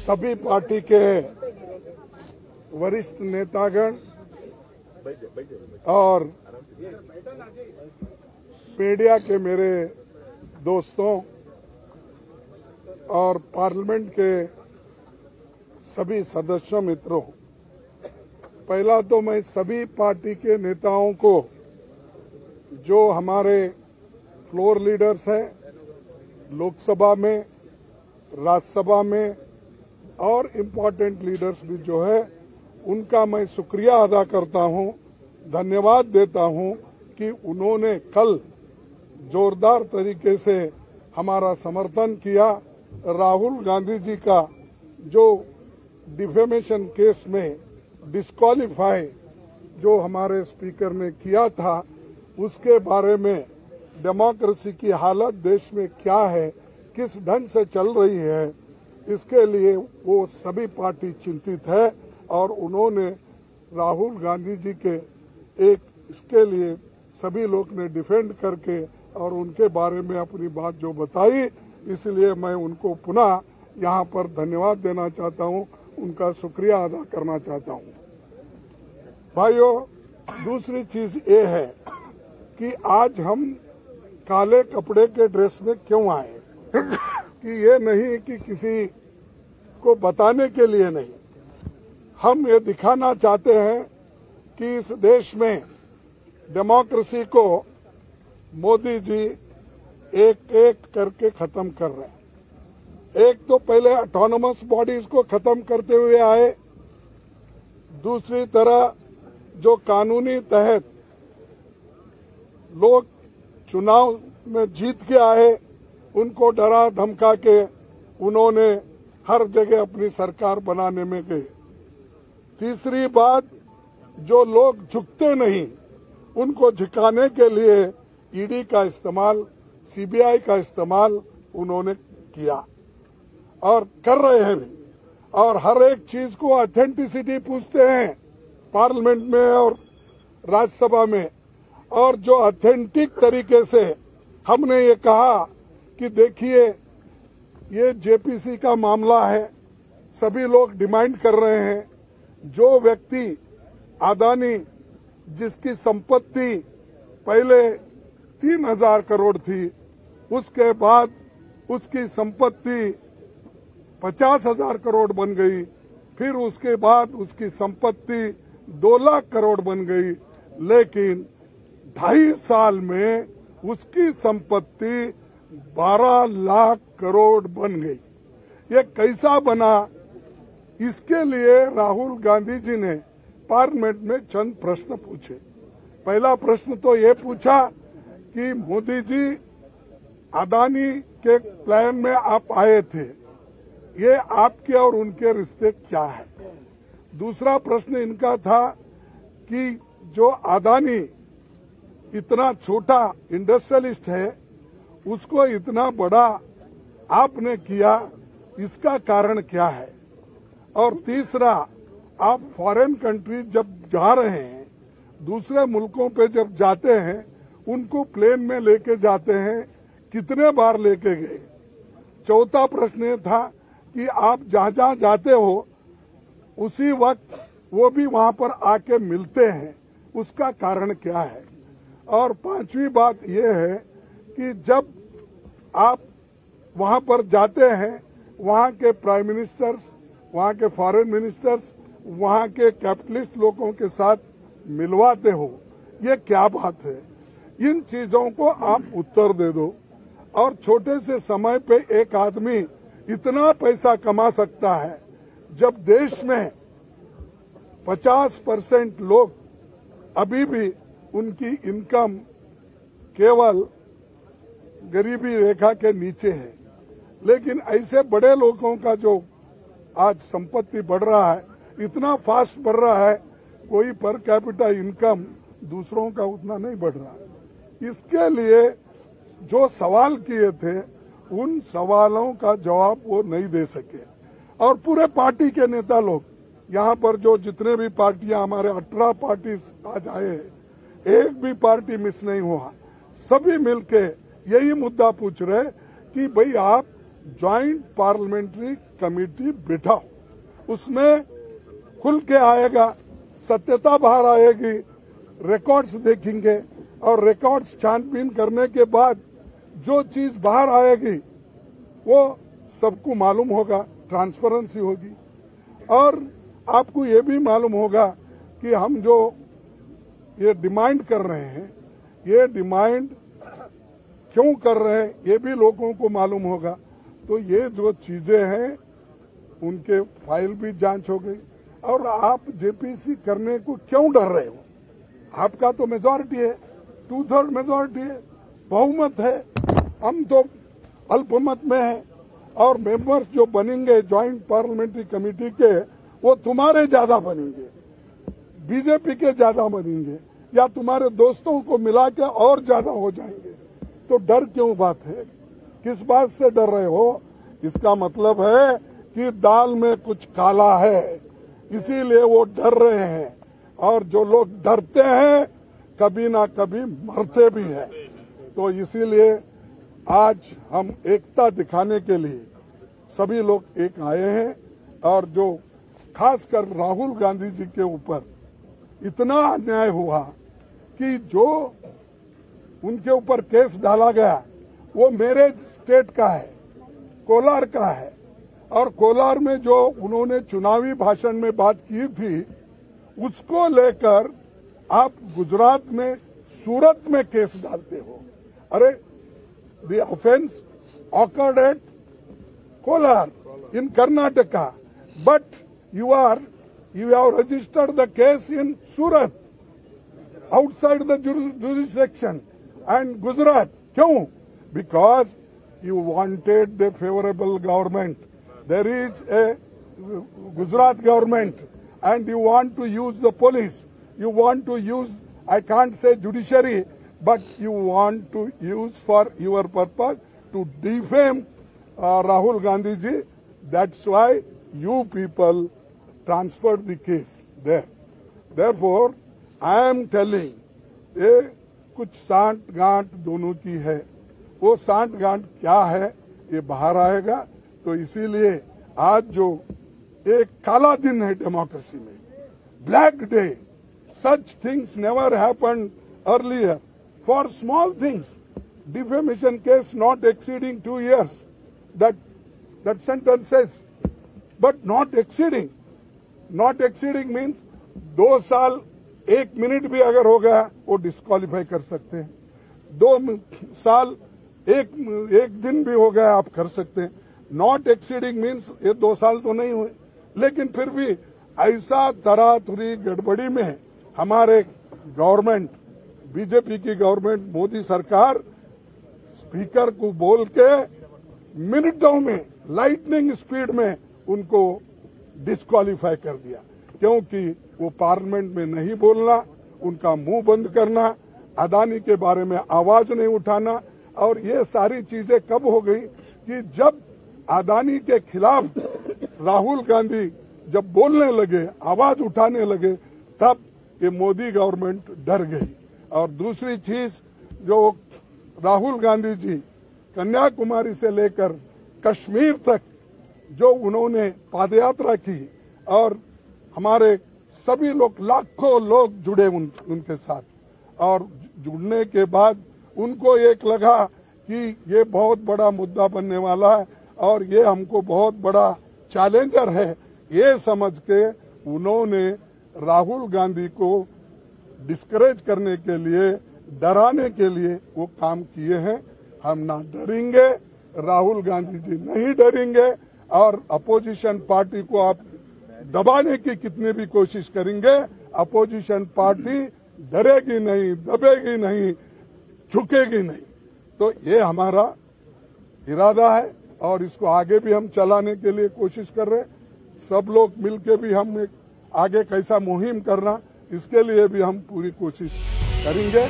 सभी पार्टी के वरिष्ठ नेतागण और मीडिया के मेरे दोस्तों और पार्लियामेंट के सभी सदस्यों मित्रों, पहला तो मैं सभी पार्टी के नेताओं को, जो हमारे फ्लोर लीडर्स हैं लोकसभा में, राज्यसभा में और इम्पोर्टेंट लीडर्स भी जो है, उनका मैं शुक्रिया अदा करता हूं, धन्यवाद देता हूं कि उन्होंने कल जोरदार तरीके से हमारा समर्थन किया। राहुल गांधी जी का जो डिफेमेशन केस में डिस्क्वालीफाई जो हमारे स्पीकर ने किया था, उसके बारे में डेमोक्रेसी की हालत देश में क्या है, किस ढंग से चल रही है, इसके लिए वो सभी पार्टी चिंतित है और उन्होंने राहुल गांधी जी के इसके लिए सभी लोग ने डिफेंड करके और उनके बारे में अपनी बात जो बताई, इसलिए मैं उनको पुनः यहाँ पर धन्यवाद देना चाहता हूँ, उनका शुक्रिया अदा करना चाहता हूँ। भाइयों, दूसरी चीज ये है कि आज हम काले कपड़े के ड्रेस में क्यों आए कि ये नहीं कि किसी को बताने के लिए नहीं, हम ये दिखाना चाहते हैं कि इस देश में डेमोक्रेसी को मोदी जी एक एक करके खत्म कर रहे हैं। एक तो पहले ऑटोनोमस बॉडीज को खत्म करते हुए आए, दूसरी तरह जो कानूनी तहत लोग चुनाव में जीत के आए, उनको डरा धमका के उन्होंने हर जगह अपनी सरकार बनाने में गए। तीसरी बात, जो लोग झुकते नहीं, उनको झुकाने के लिए ईडी का इस्तेमाल, सीबीआई का इस्तेमाल उन्होंने किया और कर रहे हैं भी, और हर एक चीज को ऑथेंटिसिटी पूछते हैं पार्लियामेंट में और राज्यसभा में। और जो ऑथेंटिक तरीके से हमने ये कहा कि देखिए, ये जेपीसी का मामला है, सभी लोग डिमांड कर रहे हैं, जो व्यक्ति अदानी जिसकी संपत्ति पहले 3,000 करोड़ थी, उसके बाद उसकी संपत्ति 50,000 करोड़ बन गई, फिर उसके बाद उसकी संपत्ति 2 लाख करोड़ बन गई, लेकिन 2.5 साल में उसकी संपत्ति 12 लाख करोड़ बन गई। ये कैसा बना? इसके लिए राहुल गांधी जी ने पार्लियामेंट में चंद प्रश्न पूछे। पहला प्रश्न तो ये पूछा कि मोदी जी, अदानी के प्लान में आप आए थे, ये आपके और उनके रिश्ते क्या है? दूसरा प्रश्न इनका था कि जो अदानी इतना छोटा इंडस्ट्रियलिस्ट है, उसको इतना बड़ा आपने किया, इसका कारण क्या है? और तीसरा, आप फॉरेन कंट्रीज जब जा रहे हैं, दूसरे मुल्कों पे जब जाते हैं, उनको प्लेन में लेके जाते हैं, कितने बार लेके गए? चौथा प्रश्न ये था कि आप जहां जहां जाते हो, उसी वक्त वो भी वहां पर आके मिलते हैं, उसका कारण क्या है? और पांचवी बात यह है कि जब आप वहां पर जाते हैं, वहां के प्राइम मिनिस्टर्स, वहां के फॉरेन मिनिस्टर्स, वहां के कैपिटलिस्ट लोगों के साथ मिलवाते हो, ये क्या बात है? इन चीजों को आप उत्तर दे दो। और छोटे से समय पे एक आदमी इतना पैसा कमा सकता है, जब देश में 50% लोग अभी भी उनकी इनकम केवल गरीबी रेखा के नीचे है। लेकिन ऐसे बड़े लोगों का जो आज संपत्ति बढ़ रहा है, इतना फास्ट बढ़ रहा है, कोई पर कैपिटा इनकम दूसरों का उतना नहीं बढ़ रहा है। इसके लिए जो सवाल किए थे, उन सवालों का जवाब वो नहीं दे सके। और पूरे पार्टी के नेता लोग यहाँ पर, जो जितने भी पार्टियां, हमारे 18 पार्टी आज आए हैं, एक भी पार्टी मिस नहीं हुआ, सभी मिलके यही मुद्दा पूछ रहे कि भाई आप ज्वाइंट पार्लियामेंट्री कमेटी बिठाओ, उसमें खुल के आएगा, सत्यता बाहर आएगी, रिकॉर्ड्स देखेंगे और रिकॉर्ड्स छानबीन करने के बाद जो चीज बाहर आएगी वो सबको मालूम होगा, ट्रांसपेरेंसी होगी। और आपको ये भी मालूम होगा कि हम जो ये डिमांड कर रहे हैं, ये डिमांड क्यों कर रहे हैं, ये भी लोगों को मालूम होगा। तो ये जो चीजें हैं उनके फाइल भी जांच हो गई। और आप जेपीसी करने को क्यों डर रहे हो? आपका तो मेजॉरिटी है, 2/3 मेजॉरिटी है, बहुमत है, हम तो अल्पमत में है। और मेंबर्स जो बनेंगे ज्वाइंट पार्लियामेंट्री कमेटी के, वो तुम्हारे ज्यादा बनेंगे, बीजेपी के ज्यादा बनेंगे, या तुम्हारे दोस्तों को मिला के और ज्यादा हो जाएंगे। तो डर क्यों बात है? किस बात से डर रहे हो? इसका मतलब है कि दाल में कुछ काला है, इसीलिए वो डर रहे हैं। और जो लोग डरते हैं कभी ना कभी मरते भी हैं। तो इसीलिए आज हम एकता दिखाने के लिए सभी लोग एक आए हैं। और जो खासकर राहुल गांधी जी के ऊपर इतना अन्याय हुआ कि जो उनके ऊपर केस डाला गया वो मेरे स्टेट का है, कोलार का है। और कोलार में जो उन्होंने चुनावी भाषण में बात की थी, उसको लेकर आप गुजरात में, सूरत में केस डालते हो। अरे the offence occurred at Kolar in Karnataka, but you have registered the case in Surat, outside the jurisdiction, and Gujarat. क्यों? Because you wanted the favorable government. There is a Gujarat government, and you want to use the police. You want to use, I can't say judiciary, but you want to use for your purpose to defame Rahul Gandhi ji. That's why you people transferred the case there. Therefore, I am telling, ये कुछ सांठ गांठ दोनों की है। वो सांठ गांठ क्या है ये बाहर आएगा। तो इसीलिए आज जो एक काला दिन है डेमोक्रेसी में, black day, such things never happened earlier for small things, defamation case not exceeding 2 years, that sentence says, but not exceeding. Not exceeding means 2 साल 1 मिनट भी अगर हो गया वो डिस्क्वालीफाई कर सकते हैं। 2 साल 1 दिन भी हो गया आप कर सकते हैं। नॉट एक्सीडिंग मीन्स ये 2 साल तो नहीं हुए, लेकिन फिर भी ऐसा तरातुरी गड़बड़ी में हमारे गवर्नमेंट, बीजेपी की गवर्नमेंट, मोदी सरकार स्पीकर को बोल के मिनटों में, लाइटनिंग स्पीड में उनको डिस्क्वालीफाई कर दिया। क्योंकि वो पार्लियामेंट में नहीं बोलना, उनका मुंह बंद करना, अदानी के बारे में आवाज नहीं उठाना। और ये सारी चीजें कब हो गई कि जब अदानी के खिलाफ राहुल गांधी जब बोलने लगे, आवाज उठाने लगे, तब ये मोदी गवर्नमेंट डर गई। और दूसरी चीज, जो राहुल गांधी जी कन्याकुमारी से लेकर कश्मीर तक जो उन्होंने पादयात्रा की, और हमारे सभी लोग, लाखों लोग जुड़े उनके साथ। और जुड़ने के बाद उनको एक लगा कि ये बहुत बड़ा मुद्दा बनने वाला है और ये हमको बहुत बड़ा चैलेंजर है। ये समझ के उन्होंने राहुल गांधी को डिस्करेज करने के लिए, डराने के लिए वो काम किए हैं। हम ना डरेंगे, राहुल गांधी जी नहीं डरेंगे। और अपोजिशन पार्टी को आप दबाने की कितनी भी कोशिश करेंगे, अपोजिशन पार्टी डरेगी नहीं, दबेगी नहीं, झुकेगी नहीं। तो ये हमारा इरादा है और इसको आगे भी हम चलाने के लिए कोशिश कर रहे हैं। सब लोग मिलके भी हम एक आगे कैसा मुहिम करना, इसके लिए भी हम पूरी कोशिश करेंगे।